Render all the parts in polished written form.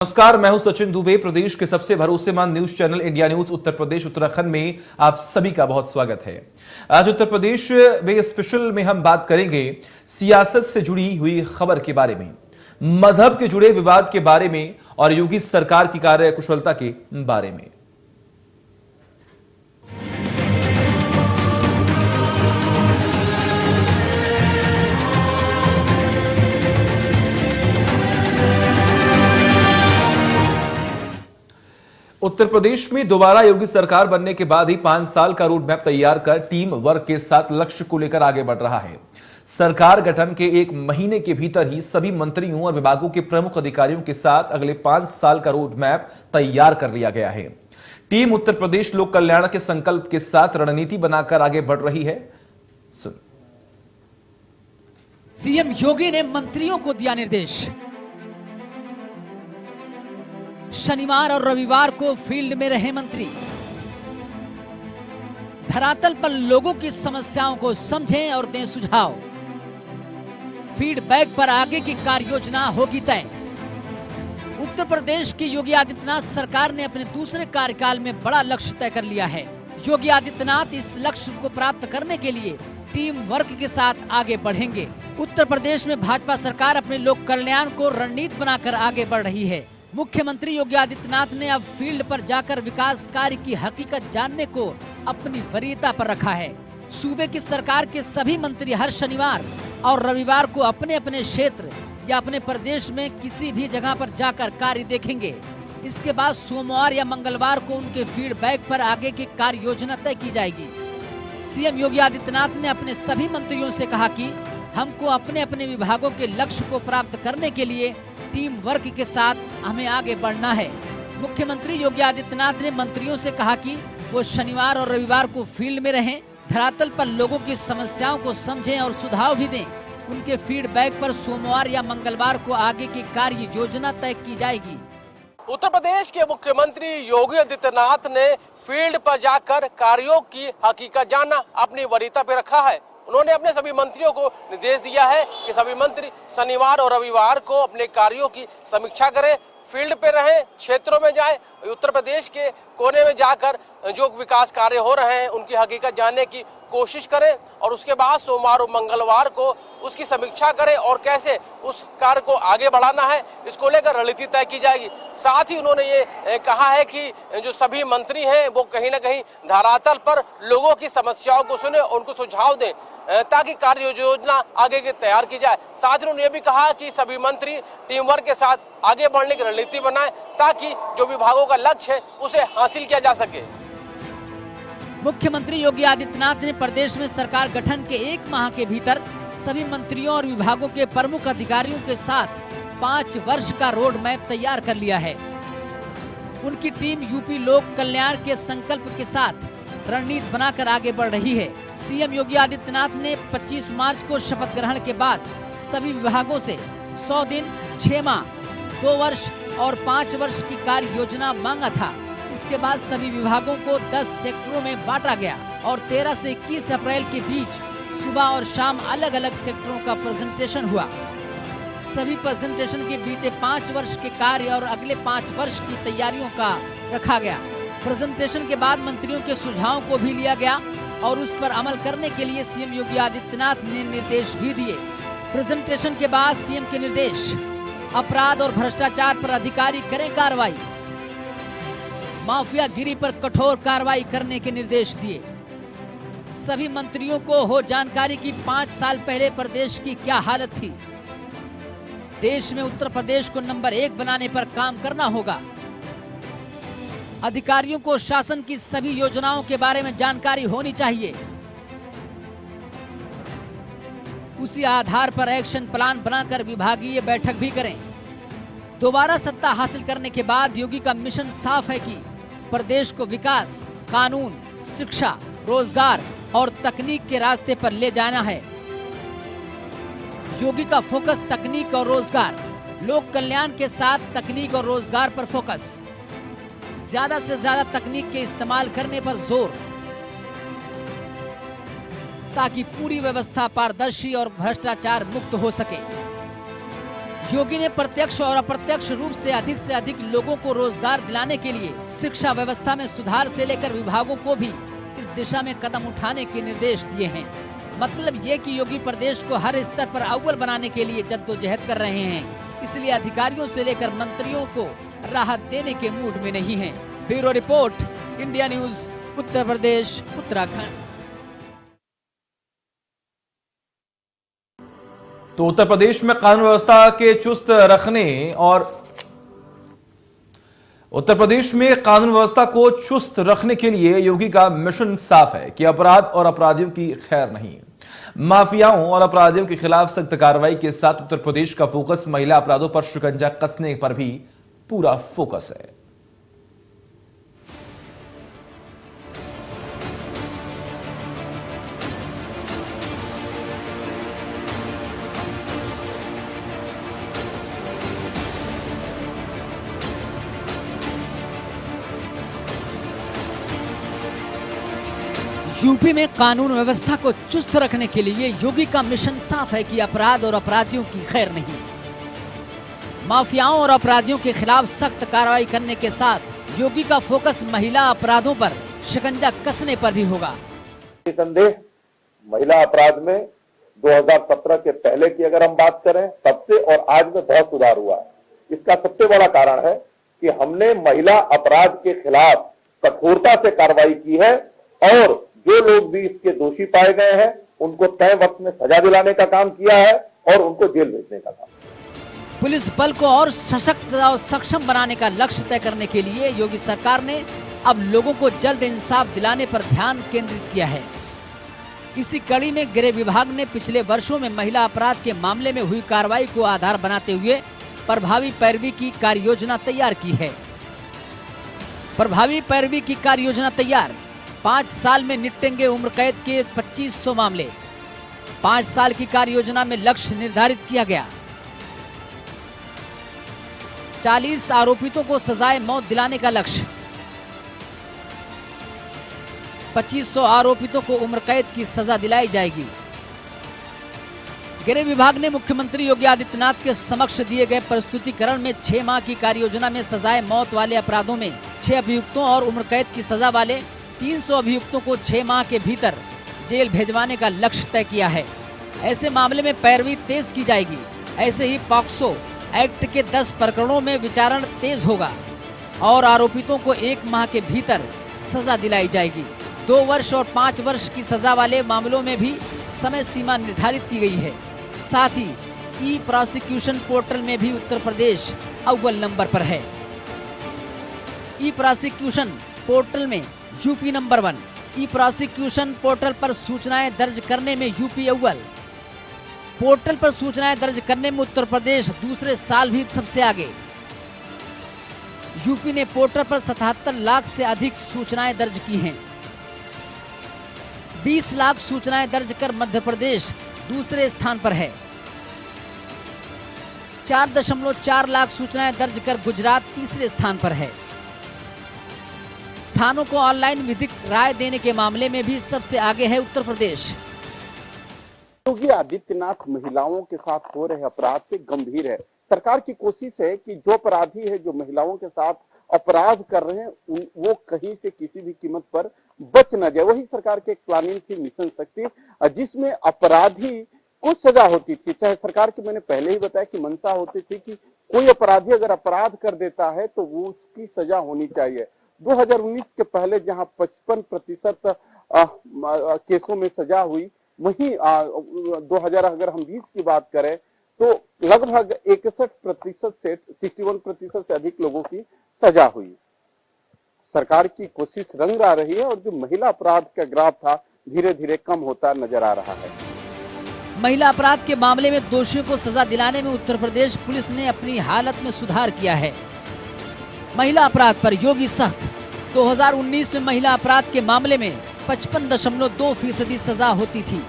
नमस्कार, मैं हूं सचिन दुबे। प्रदेश के सबसे भरोसेमंद news channel India news Uttar Pradesh Uttarakhand में आप सभी का बहुत स्वागत है। आज उत्तर प्रदेश में स्पेशल में हम बात करेंगे सियासत से जुड़ी हुई खबर के बारे में, मजहब के जुड़े विवाद के बारे में और योगी सरकार की कार्यकुशलता के बारे में। उत्तर प्रदेश में दोबारा योगी सरकार बनने के बाद ही 5 साल का रोड मैप तैयार कर टीम वर्क के साथ लक्ष्य को लेकर आगे बढ़ रहा है। सरकार गठन के 1 महीने के भीतर ही सभी मंत्रियों और विभागों के प्रमुख अधिकारियों के साथ अगले 5 साल का रोड मैप तैयार कर लिया गया है। टीम उत्तर प्रदेश लोक कल्याण के संकल्प के साथ रणनीति बनाकर आगे बढ़ रही है। सुन। सीएम योगी ने मंत्रियों को दिया निर्देश। शनिवार और रविवार को फील्ड में रहे मंत्री, धरातल पर लोगों की समस्याओं को समझें और दें सुझाव। फीडबैक पर आगे की कार्य योजना होगी तय। उत्तर प्रदेश की योगी आदित्यनाथ सरकार ने अपने दूसरे कार्यकाल में बड़ा लक्ष्य तय कर लिया है। योगी आदित्यनाथ इस लक्ष्य को प्राप्त करने के लिए टीम वर्क के साथ आगे बढ़ेंगे। उत्तर प्रदेश में भाजपा सरकार अपने लोक कल्याण को रणनीति बनाकर आगे बढ़ रही है। मुख्यमंत्री योगी आदित्यनाथ ने अब फील्ड पर जाकर विकास कार्य की हकीकत जानने को अपनी वरीयता पर रखा है। सूबे की सरकार के सभी मंत्री हर शनिवार और रविवार को अपने अपने क्षेत्र या अपने प्रदेश में किसी भी जगह पर जाकर कार्य देखेंगे। इसके बाद सोमवार या मंगलवार को उनके फीडबैक पर आगे की कार्य योजना तय की जाएगी। सीएम योगी आदित्यनाथ ने अपने सभी मंत्रियों से कहा कि हमको अपने अपने विभागों के लक्ष्य को प्राप्त करने के लिए टीम वर्क के साथ हमें आगे बढ़ना है। मुख्यमंत्री योगी आदित्यनाथ ने मंत्रियों से कहा कि वो शनिवार और रविवार को फील्ड में रहें, धरातल पर लोगों की समस्याओं को समझें और सुझाव भी दें। उनके फीडबैक पर सोमवार या मंगलवार को आगे की कार्य योजना तय की जाएगी। उत्तर प्रदेश के मुख्यमंत्री योगी आदित्यनाथ ने फील्ड पर जाकर कार्यों की हकीकत जानना अपनी वरीयता पे रखा है। उन्होंने अपने सभी मंत्रियों को निर्देश दिया है कि सभी मंत्री शनिवार और रविवार को अपने कार्यों की समीक्षा करें, फील्ड पे रहें, क्षेत्रों में जाएं, उत्तर प्रदेश के कोने में जाकर जो विकास कार्य हो रहे हैं उनकी हकीकत जानने की कोशिश करें और उसके बाद सोमवार और मंगलवार को उसकी समीक्षा करें और कैसे उस कार्य को आगे बढ़ाना है इसको लेकर रणनीति तय की जाएगी। साथ ही उन्होंने ये कहा है कि जो सभी मंत्री हैं वो कहीं ना कहीं धरातल पर लोगों की समस्याओं को सुने, उनको सुझाव दें ताकि कार्य योजना आगे की तैयार की जाए। साथ ही उन्होंने ये भी कहा कि सभी मंत्री टीम वर्क के साथ आगे बढ़ने की रणनीति बनाएं ताकि जो विभागों का लक्ष्य है उसे हासिल किया जा सके। मुख्यमंत्री योगी आदित्यनाथ ने प्रदेश में सरकार गठन के 1 माह के भीतर सभी मंत्रियों और विभागों के प्रमुख अधिकारियों के साथ 5 वर्ष का रोड मैप तैयार कर लिया है। उनकी टीम यूपी लोक कल्याण के संकल्प के साथ रणनीति बनाकर आगे बढ़ रही है। सीएम योगी आदित्यनाथ ने 25 मार्च को शपथ ग्रहण के बाद सभी विभागों से 100 दिन, 6 माह, 2 वर्ष और 5 वर्ष की कार्य योजना मांगा था। इसके बाद सभी विभागों को 10 सेक्टरों में बांटा गया और 13 से 21 अप्रैल के बीच सुबह और शाम अलग अलग सेक्टरों का प्रेजेंटेशन हुआ। सभी प्रेजेंटेशन के बीते 5 वर्ष के कार्य और अगले 5 वर्ष की तैयारियों का रखा गया। प्रेजेंटेशन के बाद मंत्रियों के सुझावों को भी लिया गया और उस पर अमल करने के लिए सीएम योगी आदित्यनाथ ने निर्देश भी दिए। प्रेजेंटेशन के बाद सीएम के निर्देश, अपराध और भ्रष्टाचार पर अधिकारी करें कार्रवाई, माफियागिरी पर कठोर कार्रवाई करने के निर्देश दिए। सभी मंत्रियों को हो जानकारी कि 5 साल पहले प्रदेश की क्या हालत थी। देश में उत्तर प्रदेश को नंबर 1 बनाने पर काम करना होगा। अधिकारियों को शासन की सभी योजनाओं के बारे में जानकारी होनी चाहिए। उसी आधार पर एक्शन प्लान बनाकर विभागीय बैठक भी करें। दोबारा सत्ता हासिल करने के बाद योगी का मिशन साफ है कि प्रदेश को विकास, कानून, शिक्षा, रोजगार और तकनीक के रास्ते पर ले जाना है। योगी का फोकस तकनीक और रोजगार, लोक कल्याण के साथ तकनीक और रोजगार पर फोकस, ज्यादा से ज्यादा तकनीक के इस्तेमाल करने पर जोर, ताकि पूरी व्यवस्था पारदर्शी और भ्रष्टाचार मुक्त हो सके। योगी ने प्रत्यक्ष और अप्रत्यक्ष रूप से अधिक लोगों को रोजगार दिलाने के लिए शिक्षा व्यवस्था में सुधार से लेकर विभागों को भी इस दिशा में कदम उठाने के निर्देश दिए हैं। मतलब ये कि योगी प्रदेश को हर स्तर पर अव्वल बनाने के लिए जद्दोजहद कर रहे हैं, इसलिए अधिकारियों से लेकर मंत्रियों को राहत देने के मूड में नहीं हैं। Bureau report, India news, Uttar Pradesh, Uttarakhand. तो उत्तर प्रदेश में कानून व्यवस्था के चुस्त रखने और उत्तर प्रदेश में कानून व्यवस्था को चुस्त रखने के लिए योगी का मिशन साफ है कि अपराध और अपराधियों की खैर नहीं। माफियाओं और अपराधियों के खिलाफ सख्त कार्रवाई के साथ उत्तर प्रदेश का फोकस महिला अपराधों पर शिकंजा कसने पर भी पूरा फोकस है। यूपी में कानून व्यवस्था को चुस्त रखने के लिए योगी का मिशन साफ है कि अपराध और अपराधियों की खैर नहीं। माफियाओं और अपराधियों के खिलाफ सख्त कार्रवाई करने के साथ योगी का फोकस महिला अपराधों पर शिकंजा कसने पर भी होगा। संदेह महिला अपराध में 2017 के पहले की अगर हम बात करें तब से और आज में बहुत सुधार हुआ है। इसका सबसे बड़ा कारण है कि हमने महिला अपराध के खिलाफ कठोरता से कार्रवाई की है और जो लोग भी इसके दोषी पाए गए हैं उनको तय वक्त में सजा दिलाने का काम किया है और उनको जेल भेजने का काम। पुलिस बल को और सशक्त और सक्षम बनाने का लक्ष्य तय करने के लिए योगी सरकार ने अब लोगों को जल्द इंसाफ दिलाने पर ध्यान केंद्रित किया है। इसी कड़ी में गृह विभाग ने पिछले वर्षों में महिला अपराध के मामले में हुई कार्रवाई को आधार बनाते हुए प्रभावी पैरवी की कार्य योजना तैयार की है। प्रभावी पैरवी की कार्य योजना तैयार। 5 साल में निपटेंगे उम्र कैद के 2500 मामले। 5 साल की कार्य योजना में लक्ष्य निर्धारित किया गया। 40 आरोपितों को सजाए मौत दिलाने का लक्ष्य। 2500 आरोपितों को उम्र कैद की सजा दिलाई जाएगी। गृह विभाग ने मुख्यमंत्री योगी आदित्यनाथ के समक्ष दिए गए प्रस्तुतिकरण में 6 माह की कार्य योजना में सजाए मौत वाले अपराधों में 6 अभियुक्तों और उम्र कैद की सजा वाले 300 अभियुक्तों को 6 माह के भीतर जेल भेजवाने का लक्ष्य तय किया है। ऐसे मामले में पैरवी तेज की जाएगी। ऐसे ही पॉक्सो एक्ट के 10 प्रकरणों में विचारण तेज होगा और आरोपितों को 1 माह के भीतर सजा दिलाई जाएगी। 2 वर्ष और 5 वर्ष की सजा वाले मामलों में भी समय सीमा निर्धारित की गई है। साथ ही ई प्रोसिक्यूशन पोर्टल में भी उत्तर प्रदेश अव्वल नंबर पर है। ई प्रोसिक्यूशन पोर्टल में यूपी नंबर 1। ई प्रोसिक्यूशन पोर्टल पर सूचनाएं दर्ज करने में यूपी अव्वल। पोर्टल पर सूचनाएं दर्ज करने में उत्तर प्रदेश दूसरे साल भी सबसे आगे। यूपी ने पोर्टल पर 77 लाख से अधिक सूचनाएं दर्ज की हैं। 20 लाख सूचनाएं दर्ज कर मध्य प्रदेश दूसरे स्थान पर है। 4.4 लाख सूचनाएं दर्ज कर गुजरात तीसरे स्थान पर है। थानों को ऑनलाइन विधिक राय देने के मामले में भी सबसे आगे है उत्तर प्रदेश। योगी आदित्यनाथ महिलाओं के साथ हो रहे अपराध पे गंभीर है। सरकार की कोशिश है कि जो अपराधी है, जो महिलाओं के साथ अपराध कर रहे हैं, वो कहीं से किसी भी कीमत पर बच न जाए। वही सरकार की एक प्लानिंग थी मिशन शक्ति, जिसमें अपराधी को सजा होती थी। चाहे सरकार की, मैंने पहले ही बताया कि मंशा होती थी कि कोई अपराधी अगर अपराध कर देता है तो वो उसकी सजा होनी चाहिए। 2019 के पहले जहां 55% केसों में सजा हुई, वहीं 2000 अगर हम 20 की बात करें तो लगभग 61% से 61% से अधिक लोगों की सजा हुई। सरकार की कोशिश रंग आ रही है और जो महिला अपराध का ग्राफ था धीरे धीरे कम होता नजर आ रहा है। महिला अपराध के मामले में दोषियों को सजा दिलाने में उत्तर प्रदेश पुलिस ने अपनी हालत में सुधार किया है। महिला अपराध पर योगी सख्त। 2019 में महिला अपराध के मामले में 55.2% सजा होती थी।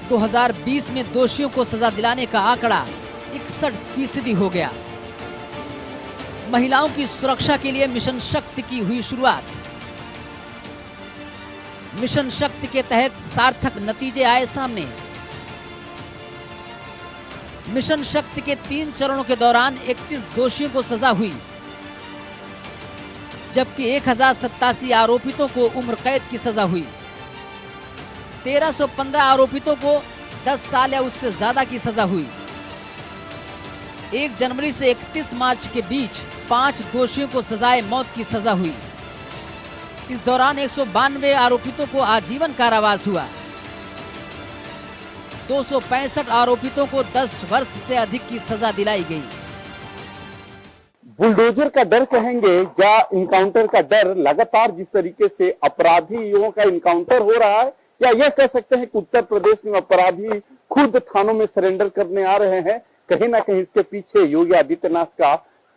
2020 में दोषियों को सजा दिलाने का आंकड़ा 61% हो गया। महिलाओं की सुरक्षा के लिए मिशन शक्ति की हुई शुरुआत। मिशन शक्ति के तहत सार्थक नतीजे आए सामने। मिशन शक्ति के 3 चरणों के दौरान 31 दोषियों को सजा हुई, जबकि 1087 आरोपितों को उम्र कैद की सजा हुई। 1315 आरोपितों को 10 साल या उससे ज्यादा की सजा हुई। 1 जनवरी से 31 मार्च के बीच 5 दोषियों को सजाए मौत की सजा हुई। इस दौरान 192 आरोपितों को आजीवन कारावास हुआ। 265 आरोपितों को 10 वर्ष से अधिक की सजा दिलाई गई। बुलडोजर का डर कहेंगे या इनकाउंटर का डर? लगातार जिस तरीके से अपराधियों का इनकाउंटर हो रहा है, या यह कह सकते हैं कि उत्तर प्रदेश में अपराधी खुद थानों में सरेंडर करने आ रहे हैं, कहीं ना कहीं इसके पीछे योगी आदित्यनाथ का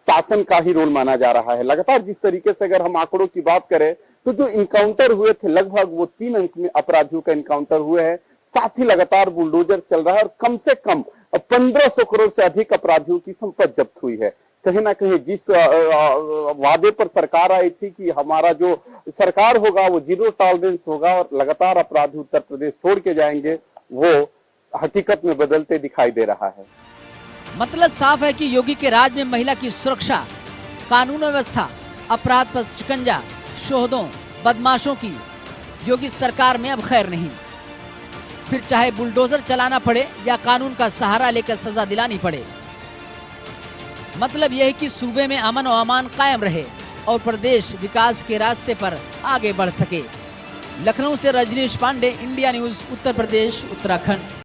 शासन का ही रोल माना जा रहा है। लगातार जिस तरीके से अगर हम आंकड़ों की बात करें तो जो इनकाउंटर हुए थे लगभग वो 3 अंक में अपराधियों का इनकाउंटर हुए हैं। साथ ही लगातार बुलडोजर चल रहा है और कम से कम 1500 करोड़ से अधिक अपराधियों की संपत्ति जब्त हुई है। कहीं ना कहीं जिस वादे पर सरकार आई थी कि हमारा जो सरकार होगा वो 0 टॉलरेंस होगा और लगातार अपराधी उत्तर प्रदेश छोड़ के जाएंगे, वो हकीकत में बदलते दिखाई दे रहा है। मतलब साफ है कि योगी के राज में महिला की सुरक्षा, कानून व्यवस्था, अपराध पर शिकंजा, शोहदों, बदमाशों की योगी सरकार में अब खैर नहीं। फिर चाहे बुलडोजर चलाना पड़े या कानून का सहारा लेकर सजा दिलानी पड़े। मतलब यह है कि सूबे में अमन और अमान कायम रहे और प्रदेश विकास के रास्ते पर आगे बढ़ सके। लखनऊ से रजनीश पांडे, इंडिया न्यूज, उत्तर प्रदेश, उत्तराखंड।